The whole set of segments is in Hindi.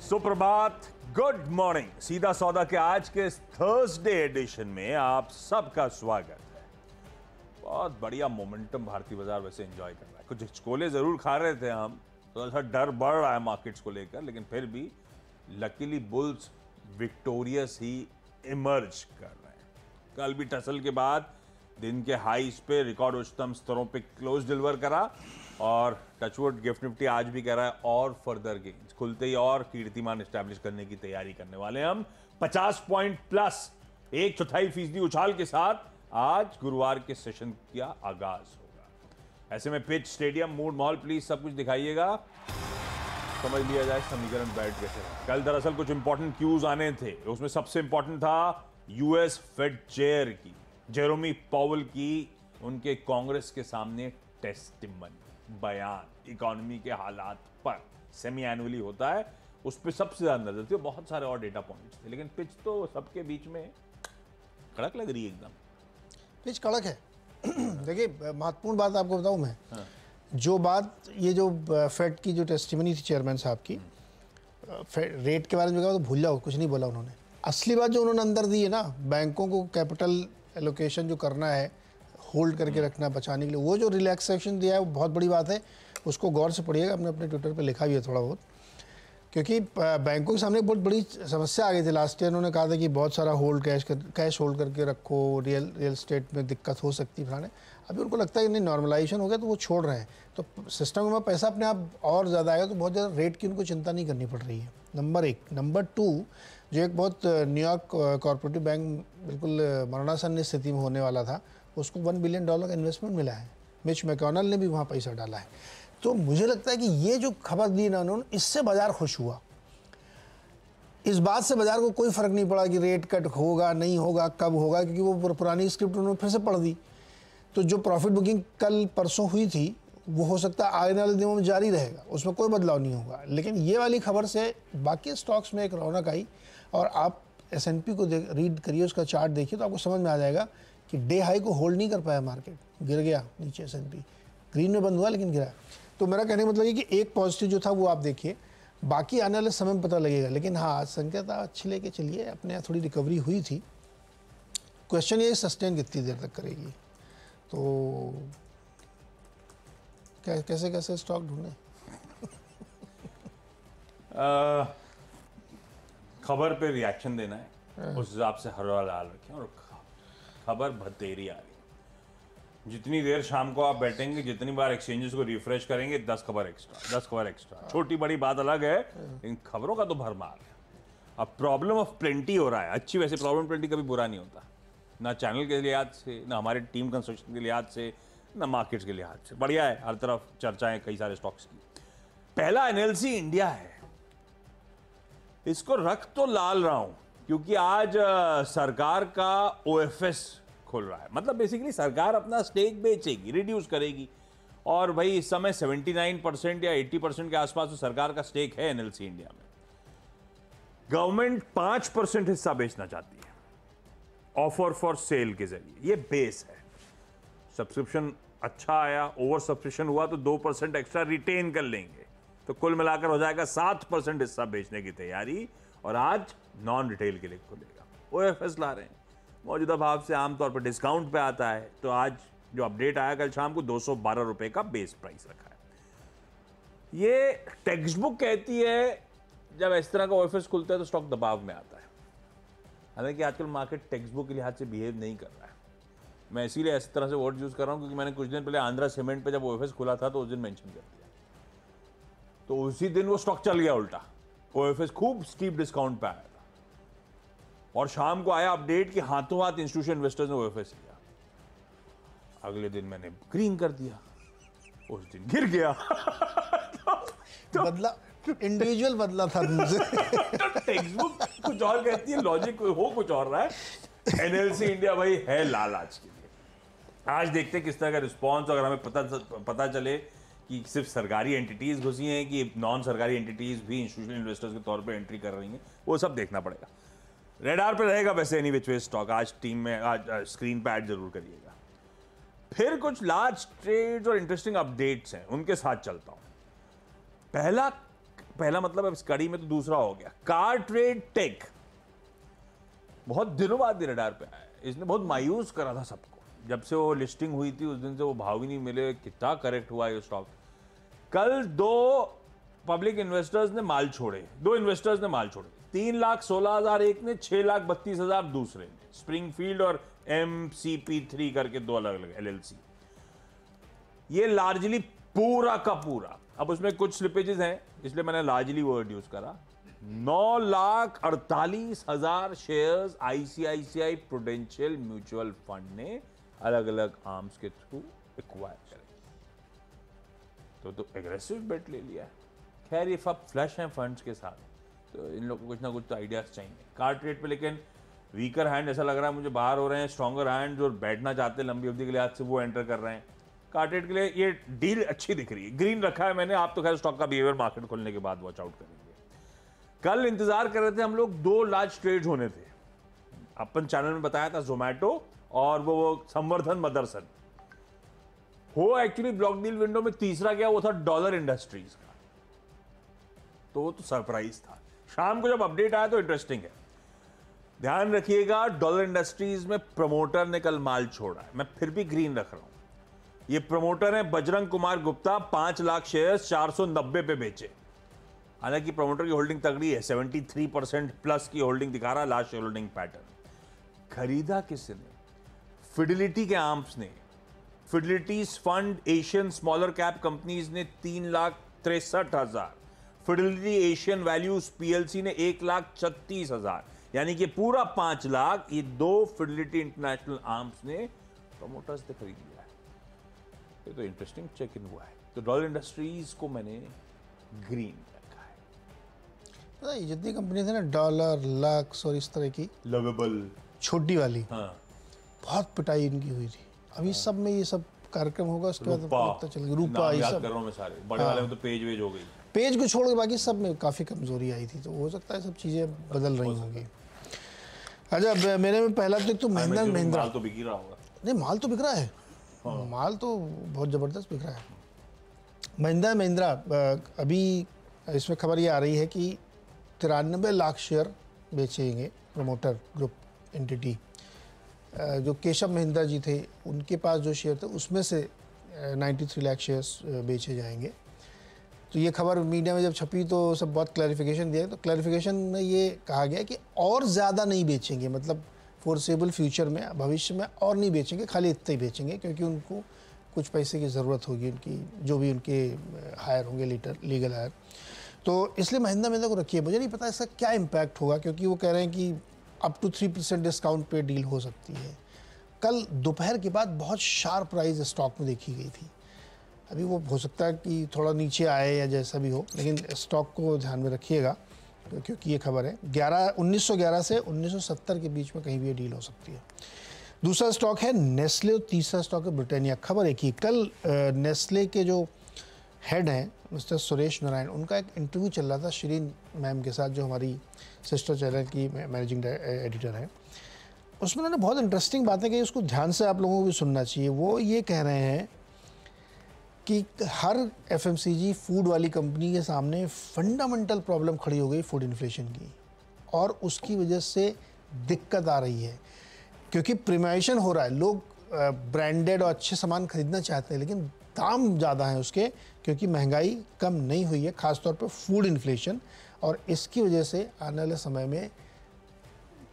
सुप्रभात, गुड मॉर्निंग। सीधा सौदा के आज के थर्सडे एडिशन में आप सबका स्वागत है। बहुत बढ़िया मोमेंटम भारतीय बाजार वैसे एंजॉय कर रहा है। कुछ हिचकोले जरूर खा रहे थे हम, थोड़ा सा डर बढ़ रहा है मार्केट्स को लेकर, लेकिन फिर भी लकीली बुल्स विक्टोरियस ही इमर्ज कर रहे हैं। कल भी टसल के बाद दिन के हाईस पे रिकॉर्ड उच्चतम स्तरों पे क्लोज डिलीवर करा और टचवुड गिफ्ट निफ्टी आज भी कह रहा है और फर्दर गेन्स खुलते ही और कीर्तिमान एस्टैब्लिश करने की तैयारी करने वाले हम। 50 पॉइंट प्लस 1/4% उछाल के साथ आज गुरुवार के सेशन का आगाज होगा। ऐसे में पिच, स्टेडियम, मूड, माहौल प्लीज सब कुछ दिखाइएगा, समझ लिया जाए समीकरण बैठ कैसे है। कल दरअसल कुछ इंपॉर्टेंट क्यूज आने थे, उसमें सबसे इंपॉर्टेंट था यूएस फेड चेयर की, जेरोमी पॉवेल की, उनके कांग्रेस के सामने टेस्टिमनी, बयान इकोनॉमी के हालात पर। सेमी एनुअली होता है, उस पर सबसे ज्यादा नजर थी। बहुत सारे और डेटा पॉइंट्स थे, लेकिन पिच तो सबके बीच में कड़क लग रही है एकदम। पिच कड़क है। देखिए, महत्वपूर्ण बात आपको बताऊं मैं। जो बात ये जो फेड की जो टेस्टिमनी थी चेयरमैन साहब की, रेट के बारे में जो कहा तो भूल जाओ, कुछ नहीं बोला उन्होंने। असली बात जो उन्होंने अंदर दी है ना, बैंकों को कैपिटल एलोकेशन जो करना है, होल्ड करके रखना बचाने के लिए, वो जो रिलैक्सेशन दिया है वो बहुत बड़ी बात है। उसको गौर से पढ़िएगा, हमने अपने ट्विटर पे लिखा भी है थोड़ा बहुत, क्योंकि बैंकों के सामने बहुत बड़ी समस्या आ गई थी लास्ट ईयर। उन्होंने कहा था कि बहुत सारा कैश होल्ड करके रखो, रियल स्टेट में दिक्कत हो सकती है फलाने। अभी उनको लगता है कि नहीं, नॉर्मलाइजेशन हो गया तो वो छोड़ रहे हैं, तो सिस्टम में पैसा अपने आप और ज़्यादा आएगा, तो बहुत ज़्यादा रेट की उनको चिंता नहीं करनी पड़ रही है। नंबर 1। नंबर 2, जो एक बहुत न्यूयॉर्क कॉर्पोरेटिव बैंक बिल्कुल मरणासन स्थिति में होने वाला था, उसको $1 बिलियन का इन्वेस्टमेंट मिला है। मिच मैकॉनल ने भी वहाँ पैसा डाला है। तो मुझे लगता है कि ये जो खबर दी ना उन्होंने, इससे बाजार खुश हुआ। इस बात से बाजार को कोई फर्क नहीं पड़ा कि रेट कट होगा नहीं होगा, कब होगा, क्योंकि वो पुरानी स्क्रिप्ट उन्होंने फिर से पढ़ दी। तो जो प्रॉफिट बुकिंग कल परसों हुई थी, वो हो सकता है आने वाले दिनों में जारी रहेगा, उसमें कोई बदलाव नहीं होगा। लेकिन ये वाली खबर से बाकी स्टॉक्स में एक रौनक आई, और आप S&P को रीड करिए, उसका चार्ट देखिए तो आपको समझ में आ जाएगा कि डे हाई को होल्ड नहीं कर पाया मार्केट, गिर गया नीचे। S&P ग्रीन में बंद हुआ लेकिन गिरा। तो मेरा कहने का मतलब है कि एक पॉजिटिव जो था वो आप देखिए, बाकी आने वाले समय में पता लगेगा। लेकिन हाँ, संकेत अच्छे लेके चलिए, अपने यहाँ थोड़ी रिकवरी हुई थी। क्वेश्चन ये सस्टेन कितनी देर तक करेगी, तो कैसे कैसे स्टॉक ढूंढे। खबर पे रिएक्शन देना है, उस हिसाब से हर हाल रखें। और खबर भतेरी आ रही, जितनी देर शाम को आप बैठेंगे, जितनी बार एक्सचेंजेस को रिफ्रेश करेंगे, 10 खबर एक्स्ट्रा। छोटी बड़ी बात अलग है, लेकिन खबरों का तो भरमार है। अब प्रॉब्लम ऑफ प्लेंटी हो रहा है। अच्छी वैसे प्रॉब्लम प्लेंटी कभी बुरा नहीं होता, ना चैनल के लिहाज से, ना हमारे टीम कंस्ट्रक्शन के लिहाज से, ना मार्केट्स के लिहाज से। बढ़िया है, हर तरफ चर्चाएं कई सारे स्टॉक्स की। पहला NLC इंडिया है, इसको रख तो लाल रहा हूं क्योंकि आज सरकार का OFS खुल रहा है। मतलब बेसिकली सरकार अपना स्टेक बेचेगी, रिड्यूस करेगी, और भाई इस समय 79% या 80% के आसपास तो सरकार का स्टेक है NLC इंडिया में। गवर्नमेंट 5% हिस्सा बेचना चाहती है ऑफर फॉर सेल के जरिए। ये बेस है। सब्सक्रिप्शन अच्छा आया, ओवर सब्सक्रिप्शन हुआ तो 2% एक्स्ट्रा रिटेन कर लेंगे, तो कुल मिलाकर हो जाएगा 7% हिस्सा बेचने की तैयारी। और आज नॉन रिटेल के लिए खुलेगा। OFS ला रहे हैं, मौजूदा भाव से आमतौर पर डिस्काउंट पे आता है। तो आज जो अपडेट आया कल शाम को, 212 रुपए का बेस प्राइस रखा है। ये टेक्स्ट बुक कहती है जब इस तरह का OFS खुलता है तो स्टॉक दबाव में आता है। हालांकि आजकल मार्केट टेक्स्ट बुक के लिहाज से बिहेव नहीं कर रहा है। मैं इसीलिए इस तरह से वर्ड यूज कर रहा हूं क्योंकि मैंने कुछ दिन पहले आंध्रा सीमेंट पे जब OFS खुला था तो उस दिन मेंशन कर दिया, तो उसी दिन वो स्टॉक चल गया उल्टा। OFS खूब स्टीप डिस्काउंट पे आया था, और शाम को आया अपडेट कि हाथों हाथ इंस्टीट्यूशन इन्वेस्टर्स ने OFS लिया। अगले दिन मैंने ग्रीन कर दिया, उस दिन गिर गया। तो बदला, इंडिविजुअल बदला था तुमसे। टेक्स्ट बुक कुछ और कहती है, लॉजिक हो कुछ और रहा है। NLC इंडिया भाई है लाल आज के लिए। आज देखते हैं किस तरह का रिस्पॉन्स, अगर हमें पता चले कि सिर्फ सरकारी एंटिटीज घुसी हैं कि नॉन सरकारी एंटिटीज भी इंस्टीट्यूशनल इन्वेस्टर्स के तौर पे एंट्री कर रही हैं, वो सब देखना पड़ेगा। रेडार पे रहेगा वैसे एनी विच वे स्टॉक। आज टीम में आज स्क्रीन पे ऐड जरूर करिएगा। फिर कुछ लार्ज ट्रेड्स और इंटरेस्टिंग अपडेट्स हैं, उनके साथ चलता हूं। पहला पहला मतलब, अब इस कड़ी में तो दूसरा हो गया। कार्ट्रेड टेक बहुत दिनों बाद रडार पे आया। इसने बहुत मायूस करा था सबको, जब से वो लिस्टिंग हुई थी उस दिन से वो भाव ही नहीं मिले, कितना करेक्ट हुआ ये स्टॉक। कल दो पब्लिक इन्वेस्टर्स ने माल छोड़े, 2 इन्वेस्टर्स ने माल छोड़े, 3,16,000 एक ने, 6,32,000 दूसरे ने, स्प्रिंगफील्ड और MCP3 करके 2 अलग अलग LLC। ये लार्जली पूरा का पूरा, अब उसमें कुछ स्लिपेजेस हैं इसलिए मैंने लार्जली वर्ड यूज करा, 9,48,000 shares ICICI prudential mutual fund ने अलग अलग आर्म्स के थ्रू एक्वायर करे, तो एग्रेसिव बेट ले लिया। खैर ये सब फ्लश हैं फंड्स के साथ, तो इन लोगों को कुछ ना कुछ तो आइडियाज चाहिए। कार्ट्रेड पे लेकिन वीकर हैंड ऐसा लग रहा है मुझे बाहर हो रहे हैं, स्ट्रॉन्गर हैंड जो बैठना चाहते हैं लंबी अवधि के लिहाज से वो एंटर कर रहे हैं। कार्ट्रेड के लिए ये डील अच्छी दिख रही है, ग्रीन रखा है मैंने, आप तो खैर स्टॉक का बिहेवियर मार्केट खोलने के बाद वॉच आउट करेंगे। कल इंतजार कर रहे थे हम लोग, 2 लार्ज ट्रेड होने थे, अपन चैनल में बताया था, जोमैटो और वो संवर्धन मदरसन। हो एक्चुअली ब्लॉक डील विंडो में तीसरा क्या, वो था डॉलर इंडस्ट्रीज का, तो वो तो सरप्राइज था। शाम को जब अपडेट आया तो इंटरेस्टिंग है, ध्यान रखिएगा डॉलर इंडस्ट्रीज में प्रमोटर ने कल माल छोड़ा है, मैं फिर भी ग्रीन रख रहा हूं। ये प्रमोटर है बजरंग कुमार गुप्ता, 5 लाख शेयर 490 पे बेचे। हालांकि प्रमोटर की होल्डिंग तगड़ी है, 73% प्लस की होल्डिंग दिखा रहा है, लास्ट होल्डिंग पैटर्न। खरीदा किसने? फिडिलिटी के आर्म्स ने, Fidelity's fund Asian smaller cap companies ने 3,63,000, फिडिलिटी एशियन वैल्यूज PLC ने 1,36,000, यानी कि पूरा 5 लाख ये 2 फिडिलिटी इंटरनेशनल आर्म्स ने प्रमोटर्स ने खरीद लिया है। ये तो इंटरेस्टिंग चेक इन हुआ है। तो डॉलर इंडस्ट्रीज को मैंने ग्रीन रखा है। पता है जितनी कंपनी थी ना, डॉलर, लक्स और इस तरह की लवेबल छोटी वाली, हाँ, बहुत पिटाई इनकी हुई थी। अभी सब में ये सब कार्यक्रम होगा, उसके बाद पता चलेगा। रूपा ये याद सब कर रहा हूं मैं सारे बड़े वाले में तो पेज वेज हो गई, पेज को छोड़ के बाकी सब में काफ़ी कमजोरी आई थी, तो हो सकता है सब चीज़ें बदल रही होंगी। अच्छा, मेरे में पहला तो महिंद्रा एंड महिंद्रा। माल तो बिक ही रहा होगा। नहीं, माल तो बिक रहा है, माल तो बहुत ज़बरदस्त बिक रहा है। महिंद्रा एंड महिंद्रा, अभी इसमें खबर ये आ रही है कि 93 लाख शेयर बेचेंगे प्रमोटर ग्रुप एंटिटी। जो केशव महिंद्रा जी थे उनके पास जो शेयर थे उसमें से 93 लाख शेयर्स बेचे जाएंगे। तो ये खबर मीडिया में जब छपी तो सब बहुत क्लैरिफिकेशन दिया, तो क्लैरिफिकेशन में ये कहा गया कि और ज़्यादा नहीं बेचेंगे, मतलब फोर्सेबल फ्यूचर में, भविष्य में और नहीं बेचेंगे, खाली इतना ही बेचेंगे, क्योंकि उनको कुछ पैसे की ज़रूरत होगी, उनकी जो भी उनके हायर होंगे लीगल हायर, तो इसलिए महिंद्रा को रखिए। मुझे नहीं पता इसका क्या इम्पैक्ट होगा, क्योंकि वो कह रहे हैं कि अप टू 3% डिस्काउंट पे डील हो सकती है। कल दोपहर के बाद बहुत शार्प प्राइस स्टॉक में देखी गई थी। अभी वो हो सकता है कि थोड़ा नीचे आए या जैसा भी हो, लेकिन स्टॉक को ध्यान में रखिएगा, क्योंकि ये खबर है 1911 से 1970 के बीच में कहीं भी ये डील हो सकती है। दूसरा स्टॉक है नेस्ले और तीसरा स्टॉक है ब्रिटानिया। खबर एक ही, कल नेस्ले के जो हेड हैं मिस्टर सुरेश नारायण, उनका एक इंटरव्यू चल रहा था शिरीन मैम के साथ, जो हमारी सिस्टर चैनल की मैनेजिंग एडिटर है। उसमें उन्होंने बहुत इंटरेस्टिंग बातें कही, उसको ध्यान से आप लोगों को भी सुनना चाहिए। वो ये कह रहे हैं कि हर FMCG फूड वाली कंपनी के सामने फंडामेंटल प्रॉब्लम खड़ी हो गई फूड इन्फ्लेशन की, और उसकी वजह से दिक्कत आ रही है, क्योंकि प्रीमियमेशन हो रहा है। लोग ब्रांडेड और अच्छे सामान खरीदना चाहते हैं, लेकिन दाम ज़्यादा हैं उसके, क्योंकि महंगाई कम नहीं हुई है, ख़ासतौर पर फूड इन्फ्लेशन। और इसकी वजह से आने वाले समय में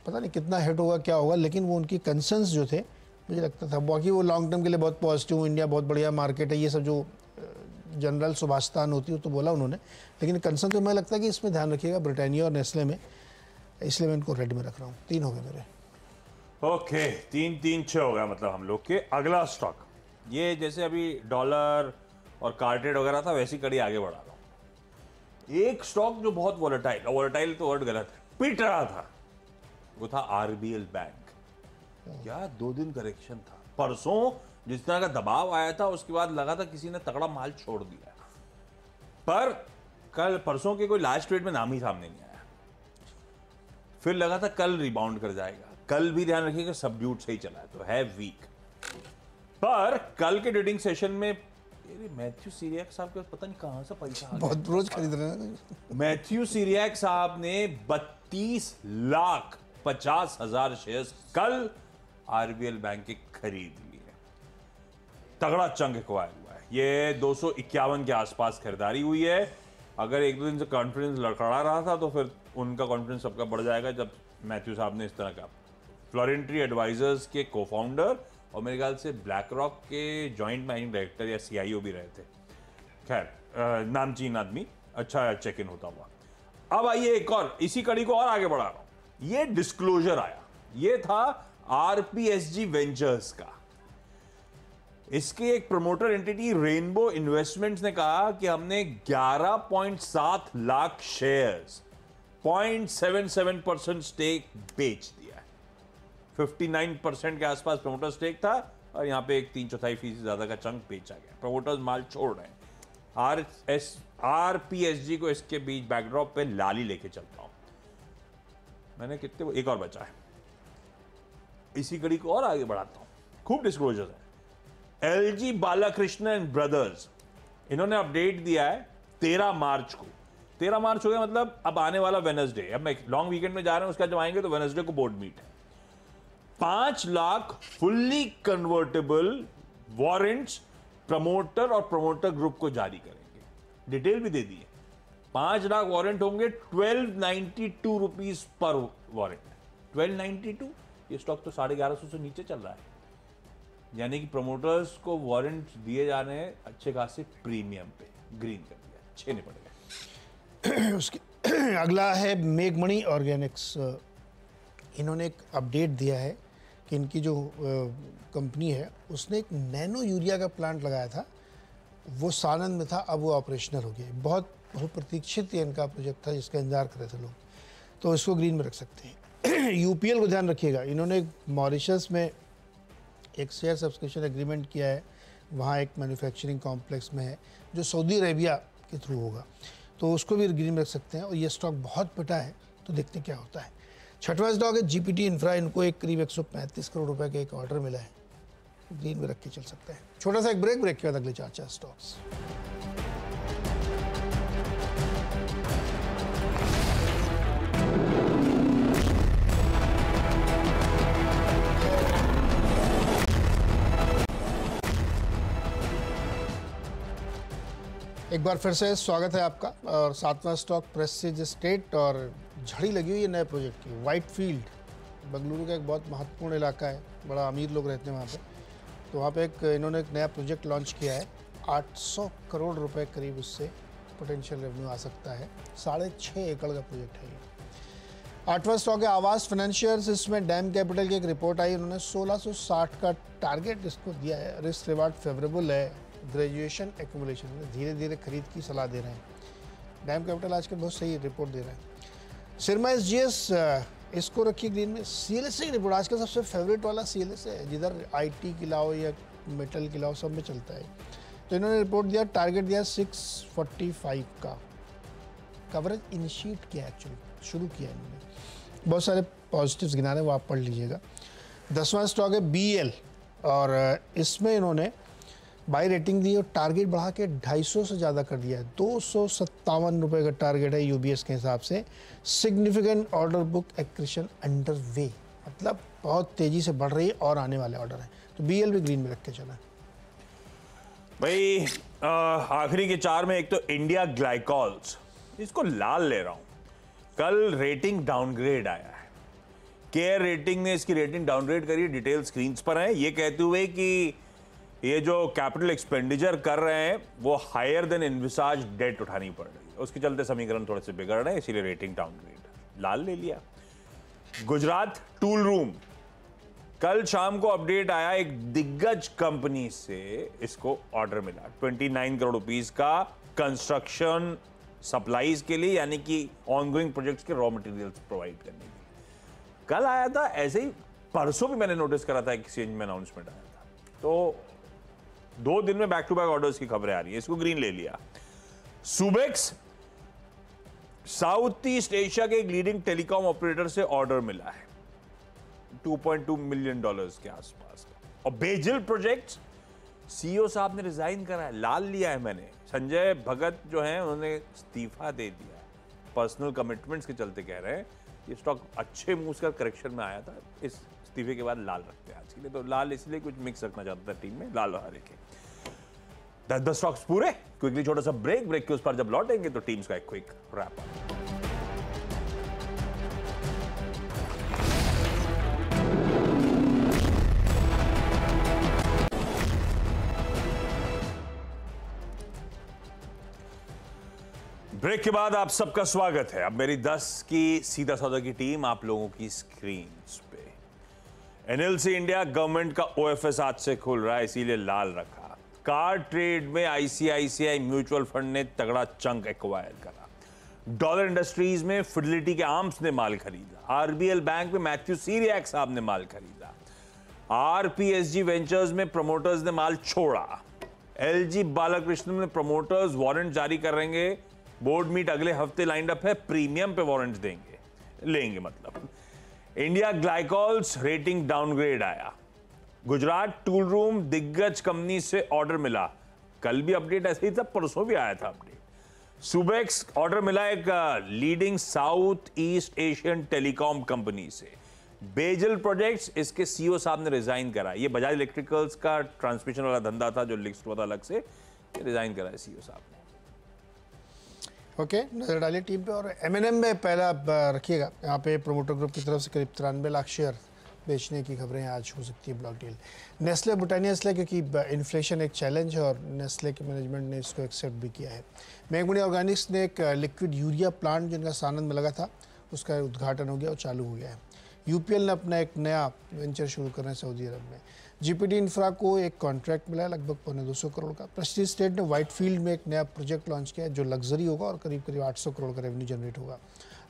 पता नहीं कितना हिट होगा, क्या होगा, लेकिन वो उनकी कंसर्न्स जो थे, मुझे लगता था, बाकी वो लॉन्ग टर्म के लिए बहुत पॉजिटिव, इंडिया बहुत बढ़िया मार्केट है, ये सब जो जनरल सुभाषतान होती है तो बोला उन्होंने, लेकिन कंसर्न तो मुझे लगता है कि इसमें ध्यान रखिएगा ब्रिटानिया और नेस्ले में, इसलिए मैं इनको रेड में रख रहा हूँ। 3 हो गए मेरे। ओके, 3-3-6 हो गया मतलब हम लोग के। अगला स्टॉक, ये जैसे अभी डॉलर और कार्टेड वगैरह था, वैसी कड़ी आगे बढ़ा रहा हूँ। एक स्टॉक जो बहुत वोलेटाइल तो वर्ड गलत है, पिट रहा था, वो था RBL बैंक। क्या 2 दिन करेक्शन था। परसों जिस तरह का दबाव आया था, उसके बाद लगा था किसी ने तगड़ा माल छोड़ दिया, पर कल परसों के कोई लार्ज ट्रेड में नाम ही सामने नहीं आया। फिर लगा था कल रिबाउंड कर जाएगा, कल भी ध्यान रखिएगा सबड्यूट से ही चला है, तो है वीक। पर कल के ट्रेडिंग सेशन में ये मैथ्यू सीरियक साहब के पास पता नहीं कहाँ से पैसा आ गया। बहुत रोज खरीद रहे हैं। मैथ्यू सीरियक साहब ने 32,50,000 शेयर्स कल आरबीएल बैंक के खरीद लिए। तगड़ा चंक एक्वायर हुआ है। ये 251 के आसपास खरीदारी हुई है। अगर एक दो दिन से कॉन्फिडेंस लड़खड़ा रहा था तो फिर उनका कॉन्फिडेंस सबका बढ़ जाएगा जब मैथ्यू साहब ने इस तरह का। फ्लोरेंट्री एडवाइजर्स के को-फाउंडर और मेरे ख्याल से ब्लैक रॉक के जॉइंट मैनेजिंग डायरेक्टर या सीईओ भी रहे थे। खैर नामचीन आदमी, अच्छा चेक इन होता हुआ। अब आइए एक और, इसी कड़ी को और आगे बढ़ा रहा हूं। ये डिस्क्लोजर आया, ये था आरपीएसजी वेंचर्स का। इसके एक प्रमोटर एंटिटी रेनबो इन्वेस्टमेंट्स ने कहा कि हमने 11.7 लाख शेयर्स 0.77% स्टेक बेच दिया है। 59% के आसपास प्रमोटर स्टेक था और यहां पे एक 3/4% ज्यादा का चंक बेचा गया। प्रमोटर्स माल छोड़ रहे हैं। आरपीएसजी को इसके बीच बैकड्रॉप पे लाली लेके चलता हूं। मैंने कितने, एक और बचा है, इसी कड़ी को और आगे बढ़ाता हूं। खूब डिस्क्लोजर है। एलजी बालाकृष्णन एंड ब्रदर्स, इन्होंने अपडेट दिया है 13 मार्च को। 13 मार्च हो गया, मतलब अब आने वाला वेडनेसडे। अब मैं लॉन्ग वीकेंड में जा रहा हूं, उसका जब आएंगे तो वेडनेसडे को बोर्ड मीट है। 5 lakh fully convertible warrants promoter और प्रमोटर ग्रुप को जारी करेंगे। डिटेल भी दे दी है। 5 लाख वारंट होंगे 1292 रुपीज पर वारंट। 1292, ये स्टॉक तो 1150 से नीचे चल रहा है। यानी कि प्रमोटर्स को वारंट दिए जा रहे हैं अच्छे खासे प्रीमियम पे। ग्रीन कर दिया, अच्छे नहीं पड़ेगा। उसके अगला है मेघमणि ऑर्गेनिक्स। इन्होंने एक अपडेट दिया है कि इनकी जो कंपनी है उसने एक नैनो यूरिया का प्लांट लगाया था, वो सानंद में था, अब वो ऑपरेशनल हो गया। बहुत प्रतीक्षित इनका प्रोजेक्ट था जिसका इंतजार कर रहे थे लोग, तो इसको ग्रीन में रख सकते हैं। यूपीएल को ध्यान रखिएगा, इन्होंने मॉरिशस में एक शेयर सब्सक्रिप्शन एग्रीमेंट किया है। वहाँ एक मैन्युफैक्चरिंग कॉम्प्लेक्स में है जो सऊदी अरेबिया के थ्रू होगा, तो उसको भी ग्रीन में रख सकते हैं। और ये स्टॉक बहुत पिटा है, तो देखते हैं क्या होता है। छठवां स्टॉक है जीपीटी इंफ्रा। इनको एक करीब 135 करोड़ रुपए का एक ऑर्डर मिला है, ग्रीन में रख के चल सकते हैं। छोटा सा एक ब्रेक के बाद अगले 4 स्टॉक्स। एक बार फिर से स्वागत है आपका। और 7वां स्टॉक प्रेस्टीज एस्टेट, और झड़ी लगी हुई है नए प्रोजेक्ट की। वाइट फील्ड बेंगलुरु का एक बहुत महत्वपूर्ण इलाका है, बड़ा अमीर लोग रहते हैं वहाँ पे। तो वहाँ पे इन्होंने एक नया प्रोजेक्ट लॉन्च किया है। 800 करोड़ रुपए करीब उससे पोटेंशियल रेवेन्यू आ सकता है। 6.5 एकड़ का प्रोजेक्ट है ये। 8वां स्टॉक है आवास फाइनेंशियर्स। इसमें डैम कैपिटल की एक रिपोर्ट आई, उन्होंने 1660 का टारगेट इसको दिया है। रिस्क रिवार्ड फेवरेबल है। ग्रेजुएशन एक्यूमुलेशन में धीरे धीरे खरीद की सलाह दे रहे हैं। डैम कैपिटल आजकल बहुत सही रिपोर्ट दे रहा है। सिरमा एसजीएस, इसको रखिए ग्रीन में। सीएलएसए की रिपोर्ट आजकल सबसे फेवरेट वाला सीएलएसए है, जिधर आईटी की लाओ या मेटल की लाओ सब में चलता है। तो इन्होंने रिपोर्ट दिया, टारगेट दिया 645 का। कवरेज इनिशिएट किया, एक्चुअली शुरू किया इन्होंने। बहुत सारे पॉजिटिव्स गिना रहे हैं, वो आप पढ़ लीजिएगा। 10वां स्टॉक है बीएल, और इसमें इन्होंने बाई रेटिंग दी और टारगेट बढ़ा के 250 से ज़्यादा कर दिया है। 257 रुपये का टारगेट है यूबीएस के हिसाब से। Significant order book accretion under way, मतलब बहुत तेज़ी से बढ़ रही है और आने वाले ऑर्डर हैं। तो बीएल भी ग्रीन में रख के चला। भाई आखिरी के 4 में एक तो इंडिया ग्लाइकॉल्स, इसको लाल ले रहा हूँ। कल रेटिंग डाउनग्रेड आया है। केयर रेटिंग ने इसकी रेटिंग डाउनग्रेड करी, डिटेल स्क्रीन्स पर है। ये कहते हुए कि ये जो कैपिटल एक्सपेंडिचर कर रहे हैं वो हायर देन इन्विसाज डेट उठानी पड़ रही है, उसके चलते समीकरण थोड़े से बिगड़ रहे हैं, इसीलिए रेटिंग डाउनग्रेड। लाल ले लिया। गुजरात टूल रूम, कल शाम को अपडेट आया, एक दिग्गज कंपनी से इसको ऑर्डर मिला 29 करोड़ रुपीस का कंस्ट्रक्शन सप्लाईज के लिए, यानी कि ऑनगोइंग प्रोजेक्ट्स के रॉ मटेरियल्स प्रोवाइड करने के लिए। कल आया था, ऐसे ही परसों भी मैंने नोटिस करा था, एक्सचेंज में अनाउंसमेंट आया था। तो 2 दिन में बैक टू बैक ऑर्डर्स की खबरें आ रही है, इसको ग्रीन ले लिया। सुबेक्स, साउथ ईस्ट एशिया के एक लीडिंग टेलीकॉम ऑपरेटर से ऑर्डर मिला है $2.2 मिलियन के आसपास। और बेजिल प्रोजेक्ट्स, सीईओ साहब ने रिजाइन करा है, लाल लिया है मैंने। संजय भगत जो हैं उन्होंने इस्तीफा दे दिया है, पर्सनल कमिटमेंट्स के चलते कह रहे हैं। ये स्टॉक अच्छे मूव्स का करेक्शन में आया था, इस इस्तीफे के बाद लाल रखते हैं आज के लिए। तो लाल इसलिए कुछ मिक्स रखना चाहता था टीम में, लाल और हरे के 10 स्टॉक्स पूरे। क्विकली छोटा सा ब्रेक के उस पर जब लौटेंगे तो टीम्स का एक क्विक रैप अप। ब्रेक के बाद आप सबका स्वागत है। अब मेरी 10 की सीधा सौदा की टीम आप लोगों की स्क्रीन पे। एनएलसी इंडिया गवर्नमेंट का ओएफएस आज से खुल रहा है, इसीलिए लाल रखा। कार ट्रेड में आईसीआईसीआई म्यूचुअल फंड ने तगड़ा चंक एक्वायर करा। डॉलर इंडस्ट्रीज में फिडेलिटी के आर्म्स ने माल खरीदा। आरबीएल बैंक में मैथ्यू सीरियक साहब ने माल खरीदा। आरपीएसजी वेंचर्स में प्रमोटर्स ने माल छोड़ा। एलजी बालाकृष्णन में प्रमोटर्स वारंट जारी करेंगे। बोर्ड मीट अगले हफ्ते लाइंड अप है, प्रीमियम पे वारंट लेंगे मतलब। इंडिया ग्लाइकॉल्स रेटिंग डाउनग्रेड आया। गुजरात टूल रूम दिग्गज कंपनी से ऑर्डर मिला, कल भी अपडेट ऐसे ही था, परसों भी आया था अपडेट। सुबेक्स ऑर्डर मिला एक leading south east Asian telecom company से। बेजल प्रोजेक्ट्स, इसके सीईओ साहब ने रिजाइन करा। ये बजाज इलेक्ट्रिकल्स का ट्रांसमिशन वाला धंधा था जो लिस्ट हुआ था अलग से, रिजाइन करा है सीईओ साहब ने। ओके, नजर डालिए टीम पे। और एमएनएम में पहला रखिएगा, यहाँ पे प्रोमोटर ग्रुप की तरफ से करीब 93 लाख शेयर बेचने की खबरें आज हो सकती है ब्लॉक डील। नेस्ले ब्रिटानिया इसलिए क्योंकि इन्फ्लेशन एक चैलेंज है और नेस्ले के मैनेजमेंट ने इसको एक्सेप्ट भी किया है। मेघमणि ऑर्गेनिक्स ने एक लिक्विड यूरिया प्लांट जिनका सानंद में लगा था, उसका उद्घाटन हो गया और चालू हो गया है। यूपीएल ने अपना एक नया वेंचर शुरू करना है सऊदी अरब में। जीपीडी इंफ्रा को एक कॉन्ट्रैक्ट मिला है लगभग 250 करोड़ का। प्रेस्टीज स्टेट ने व्हाइटफील्ड में एक नया प्रोजेक्ट लॉन्च किया है जो लग्जरी होगा और करीब 800 करोड़ का रेवेन्यू जनरेट होगा।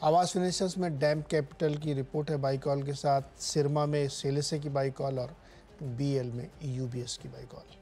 आवास फाइनेंशियल्स में डैम कैपिटल की रिपोर्ट है बाई कॉल के साथ। सिरमा में सेलेसे की बाई कॉल और बीएल में यूबीएस की बाई कॉल।